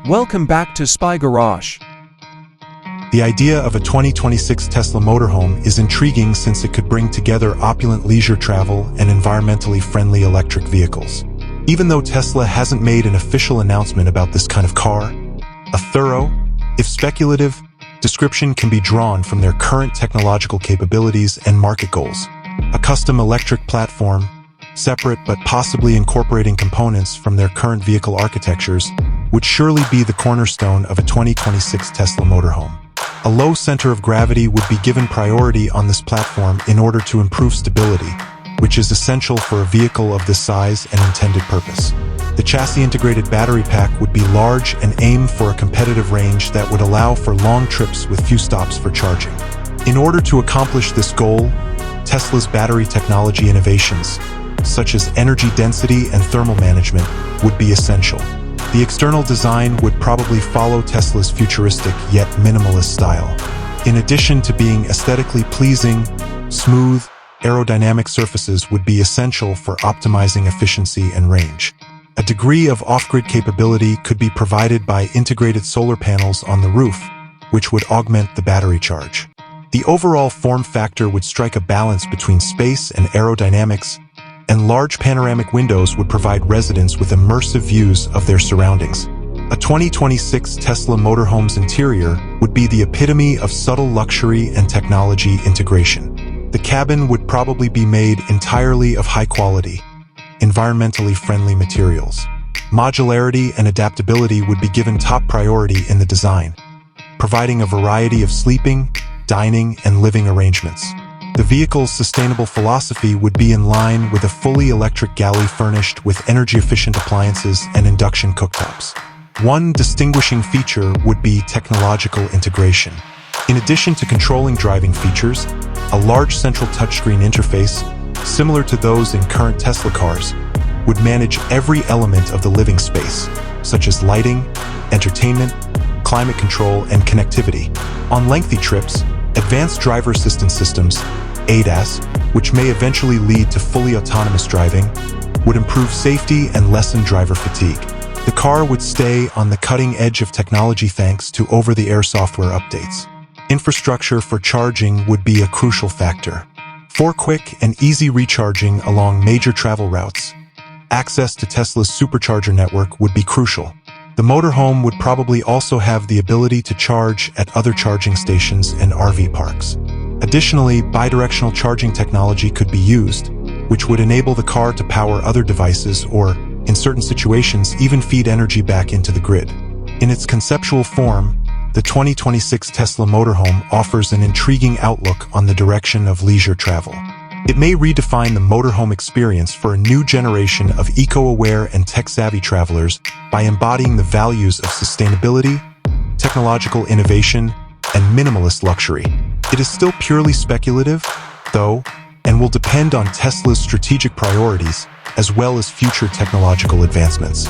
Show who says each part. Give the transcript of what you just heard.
Speaker 1: Welcome back to Spy Garage.
Speaker 2: The idea of a 2026 Tesla motorhome is intriguing since it could bring together opulent leisure travel and environmentally friendly electric vehicles. Even though Tesla hasn't made an official announcement about this kind of car, a thorough, if speculative, description can be drawn from their current technological capabilities and market goals. A custom electric platform, separate but possibly incorporating components from their current vehicle architectures, would surely be the cornerstone of a 2026 Tesla motorhome. A low center of gravity would be given priority on this platform in order to improve stability, which is essential for a vehicle of this size and intended purpose. The chassis-integrated battery pack would be large and aim for a competitive range that would allow for long trips with few stops for charging. In order to accomplish this goal, Tesla's battery technology innovations, such as energy density and thermal management, would be essential. The external design would probably follow Tesla's futuristic yet minimalist style. In addition to being aesthetically pleasing, smooth, aerodynamic surfaces would be essential for optimizing efficiency and range. A degree of off-grid capability could be provided by integrated solar panels on the roof, which would augment the battery charge. The overall form factor would strike a balance between space and aerodynamics, and large panoramic windows would provide residents with immersive views of their surroundings. A 2026 Tesla motorhome's interior would be the epitome of subtle luxury and technology integration. The cabin would probably be made entirely of high-quality, environmentally friendly materials. Modularity and adaptability would be given top priority in the design, providing a variety of sleeping, dining, and living arrangements. The vehicle's sustainable philosophy would be in line with a fully electric galley furnished with energy-efficient appliances and induction cooktops. One distinguishing feature would be technological integration. In addition to controlling driving features, a large central touchscreen interface, similar to those in current Tesla cars, would manage every element of the living space, such as lighting, entertainment, climate control, and connectivity. On lengthy trips, advanced driver assistance systems, ADAS, which may eventually lead to fully autonomous driving, would improve safety and lessen driver fatigue. The car would stay on the cutting edge of technology thanks to over-the-air software updates. Infrastructure for charging would be a crucial factor. For quick and easy recharging along major travel routes, access to Tesla's supercharger network would be crucial. The motorhome would probably also have the ability to charge at other charging stations and RV parks. Additionally, bidirectional charging technology could be used, which would enable the car to power other devices or, in certain situations, even feed energy back into the grid. In its conceptual form, the 2026 Tesla motorhome offers an intriguing outlook on the direction of leisure travel. It may redefine the motorhome experience for a new generation of eco-aware and tech-savvy travelers by embodying the values of sustainability, technological innovation, and minimalist luxury. It is still purely speculative, though, and will depend on Tesla's strategic priorities as well as future technological advancements.